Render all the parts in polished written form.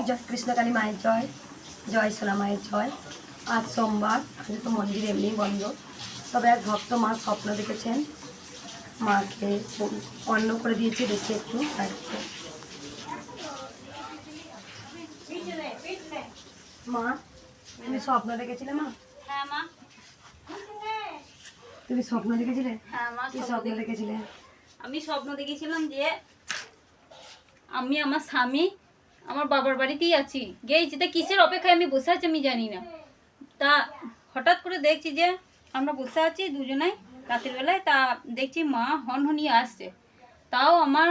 জয় কৃষ্ণকালী মায়ের জয়, জয় সোনা মায়ের জয়। আজ সোমবার, আজ তো মন্দির এমনি বন্ধ, তবে এক ভক্ত মা স্বপ্ন দেখেছেন, মাকে অন্ন করে দিয়েছে, দেখি একটু। মা তুমি স্বপ্ন দেখেছিলে? মা হ্যাঁ মা, তুমি স্বপ্ন দেখেছিলে? হ্যাঁ মা, কি স্বপ্ন দেখেছিলে? আমি স্বপ্ন দেখেছিলাম যে আমি আমার স্বামী আমার বাবার বাড়িতেই আছি, গেছি তা কিসের অপেক্ষায় আমি বসে আছি আমি জানি না। তা হঠাৎ করে দেখছি যে আমরা বসে আছি দুজনাই রাতের বেলায়, তা দেখছি মা হনহনিয়ে আসছে। তাও আমার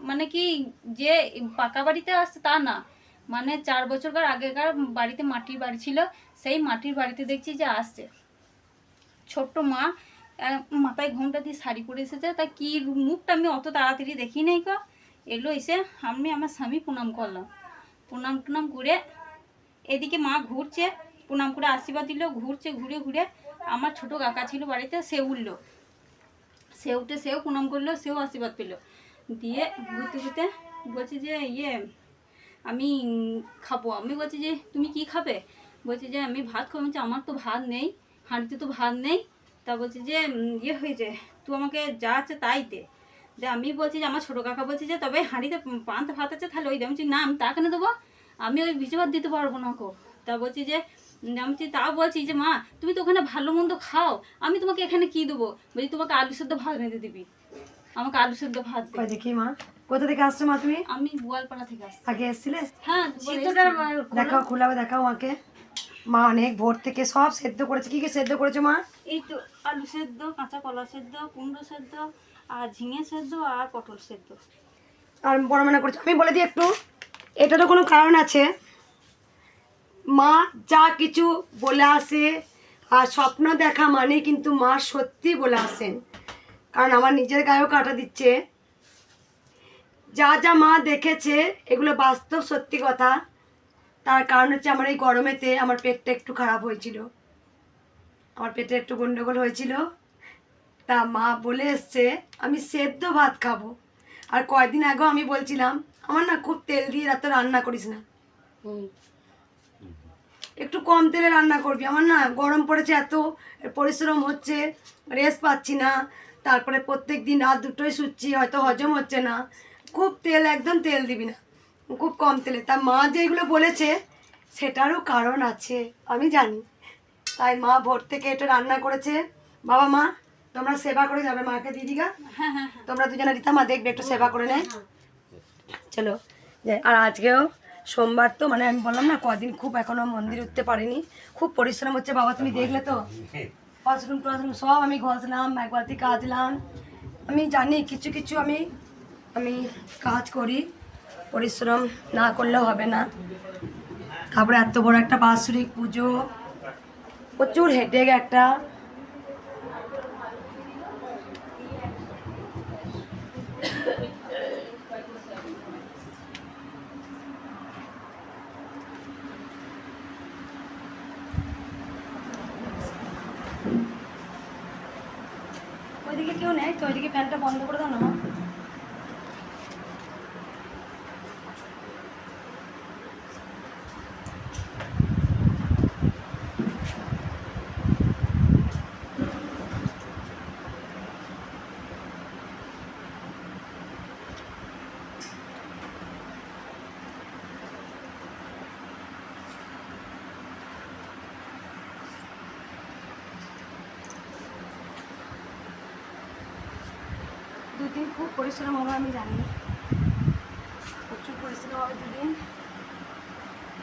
মানে কি যে পাকা বাড়িতে আসছে তা না, মানে 4 বছরকার আগেকার বাড়িতে মাটির বাড়ি ছিল, সেই মাটির বাড়িতে দেখছি যে আসছে ছোট্ট মা, মাথায় ঘোমটা দিয়ে শাড়ি পরে এসেছে। তা কি মুখটা আমি অত তাড়াতাড়ি দেখি নাই গো, এলো এসে আমি আমার স্বামী প্রণাম করলাম, প্রণাম টুনাম করে এদিকে মা ঘুরছে, প্রণাম করে আশীর্বাদ দিল, ঘুরছে, ঘুরে ঘুরে আমার ছোট কাকা ছিল বাড়িতে, সে উঠলো, সে উঠে সেও প্রণাম করলো, সেও আশীর্বাদ পেলো। দিয়ে ঘুরতে ঘুরতে বলছে যে আমি খাবো। আমি বলছি যে তুমি কি খাবে? বলছে যে আমি ভাত খাবো। বলছি আমার তো ভাত নেই, হাঁড়িতে তো ভাত নেই। তা বলছি যে হয়েছে, তুই আমাকে যা আছে তাই দে। আমি বলছি যে আমার ছোটো কাকা বলছি যে তবে হাঁড়িতে পান্তা ভাত আছে, তাহলে ওই দে। আমি বলছি না, আমি তা কেন দেবো, আমি ওই ভিজে ভাত দিতে পারবো না কো। তা বলছি যে আমি তাও বলছি যে মা তুমি তো ওখানে ভালো মন্দ খাও, আমি তোমাকে এখানে কি দেবো? বলছি তোমাকে আলু সেদ্ধ ভাত রেঁধে দিবি, আমাকে আলু সেদ্ধ ভাত দে। দেখি মা, কোথা থেকে আসছো মা তুমি? আমি গোয়ালপাড়া থেকে আসছি। আগে এসেছিলে? হ্যাঁ, দেখাও, খোলাবে দেখাও মাকে। মা অনেক ভোর থেকে সব সেদ্ধ করেছে। কি কি সেদ্ধ করেছো মা? এই তো আলু সেদ্ধ, কাঁচা কলা সেদ্ধ, কুমড়ো সেদ্ধ, আর ঝিঙে সেদ্ধ, আর পটল সেদ্ধ। আর বড় মনে করছো? আমি বলে দিই একটু, এটারও কোনো কারণ আছে। মা যা কিছু বলে আসে, আর স্বপ্ন দেখা মানে কিন্তু মা সত্যি বলে আসেন, কারণ আমার নিজের গায়েও কাটা দিচ্ছে। যা যা মা দেখেছে এগুলো বাস্তব সত্যি কথা। তার কারণ হচ্ছে আমার এই গরমেতে আমার পেটটা একটু খারাপ হয়েছিল, আমার পেটে একটু গন্ডগোল হয়েছিল। তা মা বলে এসছে আমি সেদ্ধ ভাত খাবো। আর কয়েকদিন আগেও আমি বলছিলাম আমার না খুব তেল দিয়ে এত রান্না করিস না, একটু কম তেলে রান্না করবি। আমার না গরম পড়েছে, এত পরিশ্রম হচ্ছে, রেস্ট পাচ্ছি না, তারপরে প্রত্যেক দিন রাত দুটোই শুচ্ছি, হয়তো হজম হচ্ছে না। খুব তেল, একদম তেল দিবি না, খুব কম তেলে। তা মা যেগুলো বলেছে সেটারও কারণ আছে আমি জানি, তাই মা ভোর থেকে এটা রান্না করেছে। বাবা মা তোমরা সেবা করে যাবে মাকে, দিদিগা তোমরা দুজনে রীতা মা দেখবে একটু সেবা করে নেয়। চলো যাই। আর আজকেও সোমবার তো, মানে আমি বললাম না কদিন খুব এখনো মন্দির উঠতে পারিনি, খুব পরিশ্রম হচ্ছে। বাবা তুমি দেখলে তো, ওয়াশরুম টশরুম সব আমি ঘষলাম, এক বালতি কাচলাম। আমি জানি কিছু কিছু আমি কাজ করি, পরিশ্রম না করলেও হবে না। তারপরে এত বড় একটা বাৎসরিক পুজো, প্রচুর হেডেক একটা। ওইদিকে কেউ নেই তো, ওইদিকে ফ্যানটা বন্ধ করে দাও না। দুদিন খুব পরিশ্রম হবে আমি জানি, প্রচুর পরিশ্রম হবে দুদিন,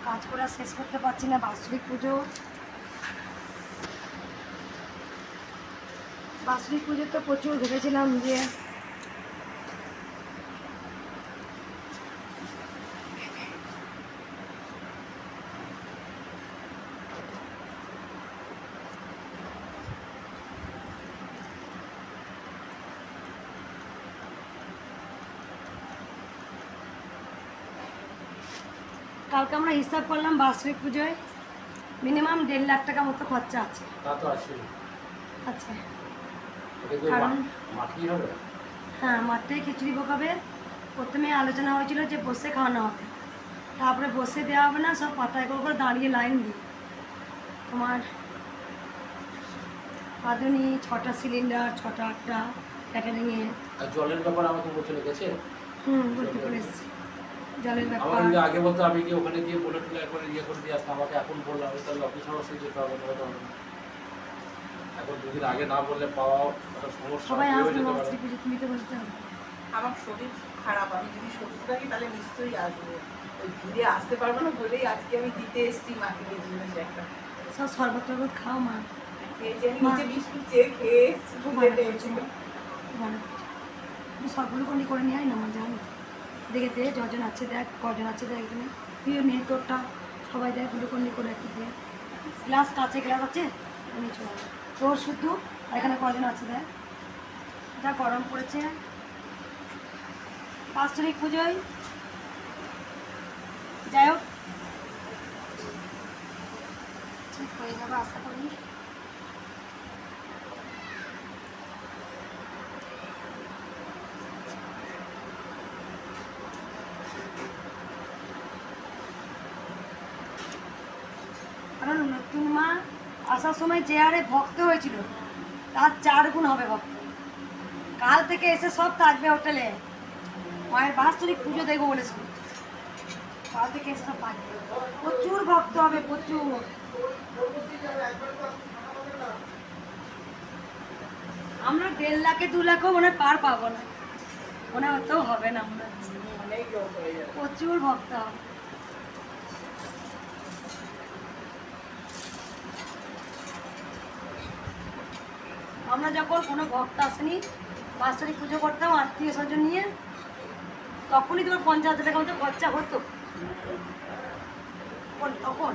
কাজ করা শেষ করতে পারছি না। বাৎসরিক পুজো, বাৎসরিক পুজো তো প্রচুর ভেবেছিলাম যে কালকে আমরা হিসাব করলাম বাৎসরিক পুজোয় মিনিমাম 1.5 লাখ টাকা মতো খরচা আছে। আচ্ছা, কারণ হ্যাঁ মাঠে খিচুড়ি পকাবে। প্রথমে আলোচনা হয়েছিল যে বসে খাওয়ানো হবে, তারপরে বসে দেওয়া হবে না, সব পাতায় করে দাঁড়িয়ে লাইন দিই। তোমার আধুনি 6টা সিলিন্ডার, 6টা 8টা ক্যাটারিংয়ে। আর জলের ব্যাপার আমাকে বলতে লেগেছে। বলতে করে এসেছি জলের আমার ব্যাপার। যদি আগে বলতো আমি কি ওখানে গিয়ে বলে টলে একবার ইয়ে করে দিয়ে আসতাম। আমাকে এখন বললাম আমি তাহলে অফিস অবশ্যই যেতে হবে না, হতে হবে না। এখন দুদিন আগে না বললে পাওয়া একটা সমস্যা সবাই হয়ে আসবে যেতে না, পারে। পুজো তুমি তো বলতে হবে। আমার শরীর খারাপ, আমি যদি সুস্থ থাকি তাহলে নিশ্চয়ই আসবো। ওই ভিড়ে আসতে পারবো না বলেই আজকে আমি দিতে এসেছি মাকে এই জিনিস একটা। সব শরবত টরবত খাও মা। খেয়েছি আমি নিচে বিস্কুট চেয়ে খেয়ে খুব খিদে ভালো পেয়েছি। করছো মা, ভালো। তুমি সবগুলো করে নিয়ে আয় না মা, জানি দেখে দে যজন আছে দেখ, কজন আছে দেখ, এখানে তুইও নিয়ে তোরটা সবাই দেখ, গ্লুকন্ডি করে একটু দে। গ্লাস কাছে গ্লাস আছে নিয়ে চলে আয়। তোর শুধু আর এখানে কজন আছে দেখ। যা গরম পড়েছে, বাৎসরিক পুজোয় যাই হোক ঠিক হয়ে যাবে আশা করি। কারণ নতুন মা আসার সময় যে হারে ভক্ত হয়েছিল তার 4 গুণ হবে ভক্ত। কাল থেকে এসে সব থাকবে হোটেলে, মায়ের বাৎসরিক পুজো দেখবো বলেছিল। কাল থেকে এসে সব থাকবে, প্রচুর ভক্ত হবে, প্রচুর। আমরা 1.5 লাখে 2 লাখও মনে হয় পার পাবো না, মনে হতেও হবে না, মনে হচ্ছে অনেক লোক হয়ে যাবে। প্রচুর ভক্ত হবে। আমরা যখন কোনো ভক্ত আসেনি বাৎসরিক পুজো করতাম আত্মীয় স্বজন নিয়ে, তখনই তোমার 50,000 টাকা মতো খরচা হতো। তখন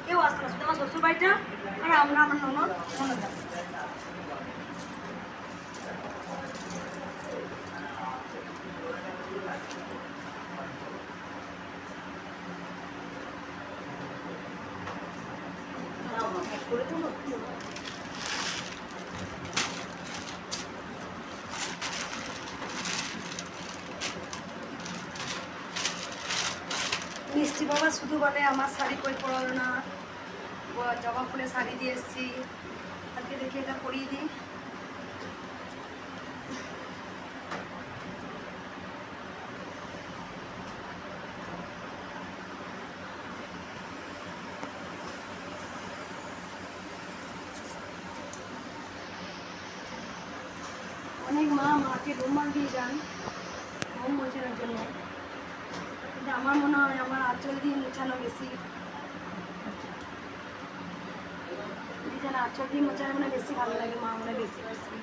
কেউ আসতো না, শুধু আমার শ্বশুর বাড়িটা আর আমরা, আমার ননদ ননদ। করে দেবো? মিষ্টি বাবা শুধু বলে আমার শাড়ি কই পরালো না, জবা ফুলে শাড়ি দিয়ে এসেছি, আজকে দেখি এটা পরিয়ে দিই। অনেক মা মাকে রুমাল দিয়ে যান ঘুম মোছানোর জন্য, কিন্তু আমার মনে হয় আমার আঁচল দিয়ে মোছানো বেশি, যেন আঁচল দিয়ে মোছানো মানে বেশি ভালো লাগে, মা মনে হয় বেশি বেশি।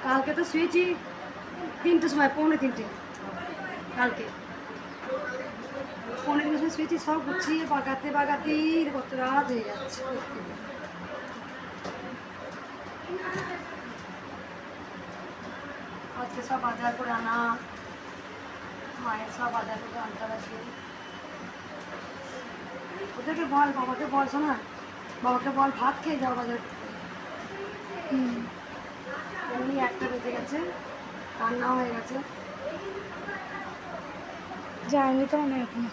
কালকে তো শুয়েছি 3টের সময়, 2:45 কালকে 2:45 সময় শুয়েছি, সব গুছিয়ে বাগাতে বাগাতেই কত রাত হয়ে যাচ্ছে। আজকে সব বাজার করে আনা, মায়ের সব বাজার করে আনতে হবে। ওদেরকে বল, বাবাকে বল, শোনা বাবাকে বল ভাত খেয়ে যাও বাজার করতে। এমনি 1টা বেজে গেছে, রান্নাও হয়ে গেছে। যায়নি তো মনে হয় এখনো।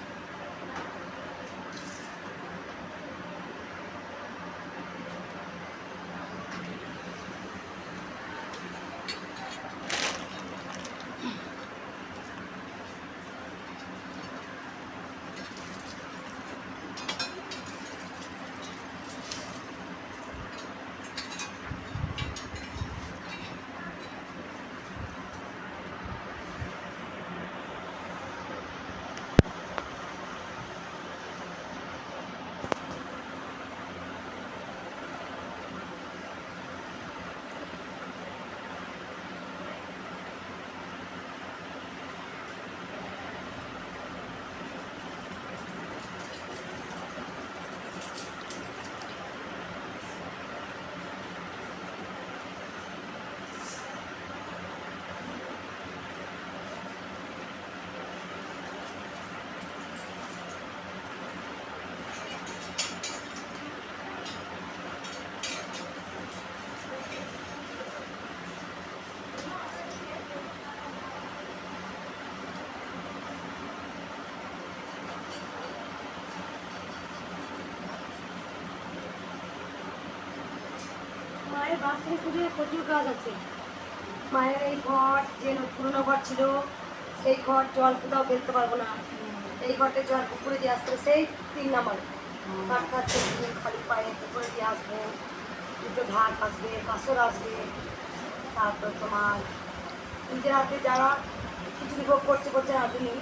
বার্ষিক পুজোয় প্রচুর কাজ আছে। মায়ের এই ঘর যে পুরোনো ঘর ছিল, সেই ঘর জল কোথাও ফেলতে পারবো না, এই ঘরটা জল পুকুরে দিয়ে আসতে হবে, সেই 3 নম্বর কাঠ কাটতে খালি পায়ে পুকুরে দিয়ে আসবো, দুটো ঢাক আসবে, কাঁসর আসবে, তারপর তোমার নিজের হাতে যারা খিচুড়ি ভোগ করছে রাঁধুনি,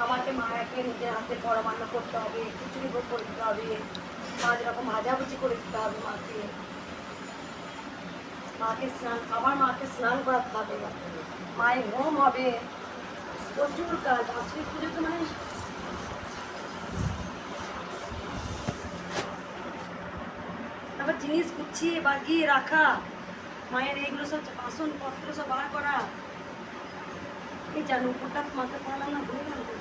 আমাকে মায়াকে নিজের হাতে পরমান্ন করতে হবে, খিচুড়ি ভোগ করে দিতে হবে, 5 রকম ভাজাভুজি করে দিতে হবে মাকে। মাকে স্নান করাতে হবে, মায়ের হোম হবে, প্রচুর কাজ। আজকে পুজো তো মানে তারপর জিনিস গুছিয়ে বাগিয়ে রাখা, মায়ের এইগুলো সব বাসনপত্র সব বার করা। এই জানো উপরটা মাথায় পড়ালাম না, ভুলে গেলাম তো।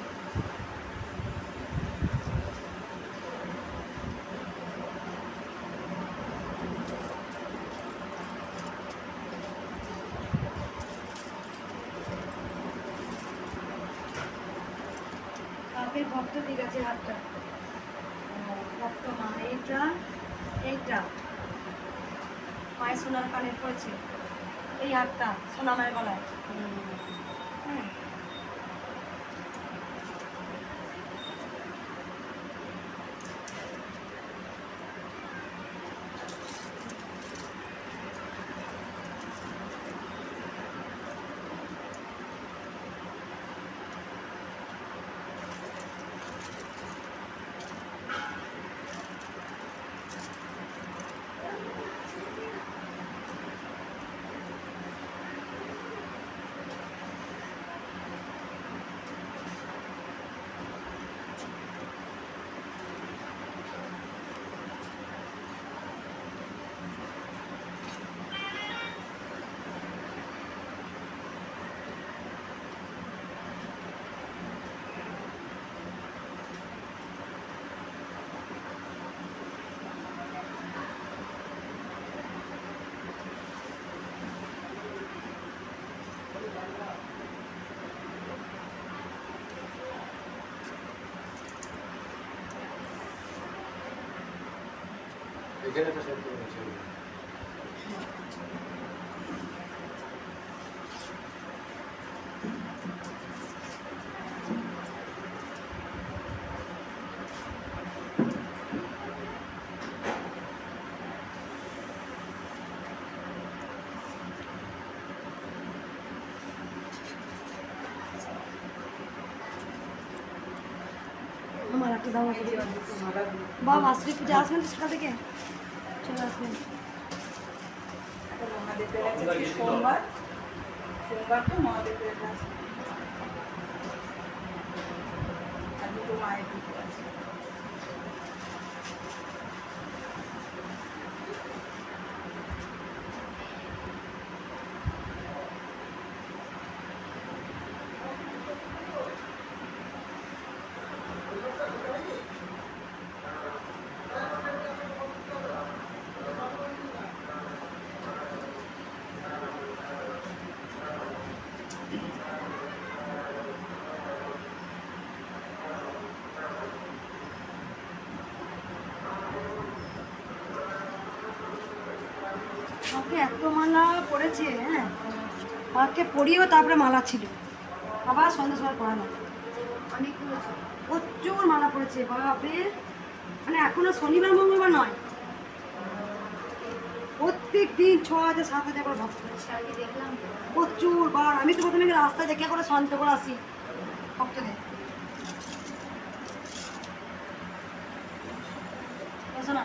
কাপের ভক্ত দিয়ে গেছে হাতটা, ভক্ত মা এইটা মায়ের সোনার কানের পড়েছে, এই হাতটা সোনা মায়ের গলায়। হ্যাঁ এখানে একটা সেট করে আছে। আমার একটা দাম আছে বাবা, আশ্রী পূজা আসবেন তো সকাল থেকে চলে আসবেন। মহাদেবের আছে সোমবার তো মহাদেবের আছে, আর দুটো মায়ের পুজো আছে। মাকে এত মালা পড়েছে, হ্যাঁ মাকে পরিয়েও তারপরে মালা ছিল, আবার সন্ধ্যা সময় পড়ানো, অনেক প্রচুর মালা পড়েছে বাপরে। মানে এখনো শনিবার মঙ্গলবার নয়, প্রত্যেক দিন 6,000 7,000 করে ভক্ত প্রচুর বার। আমি তো প্রথমে রাস্তায় দেখে করে শান্ত করে আসি ভক্তদের, শোনা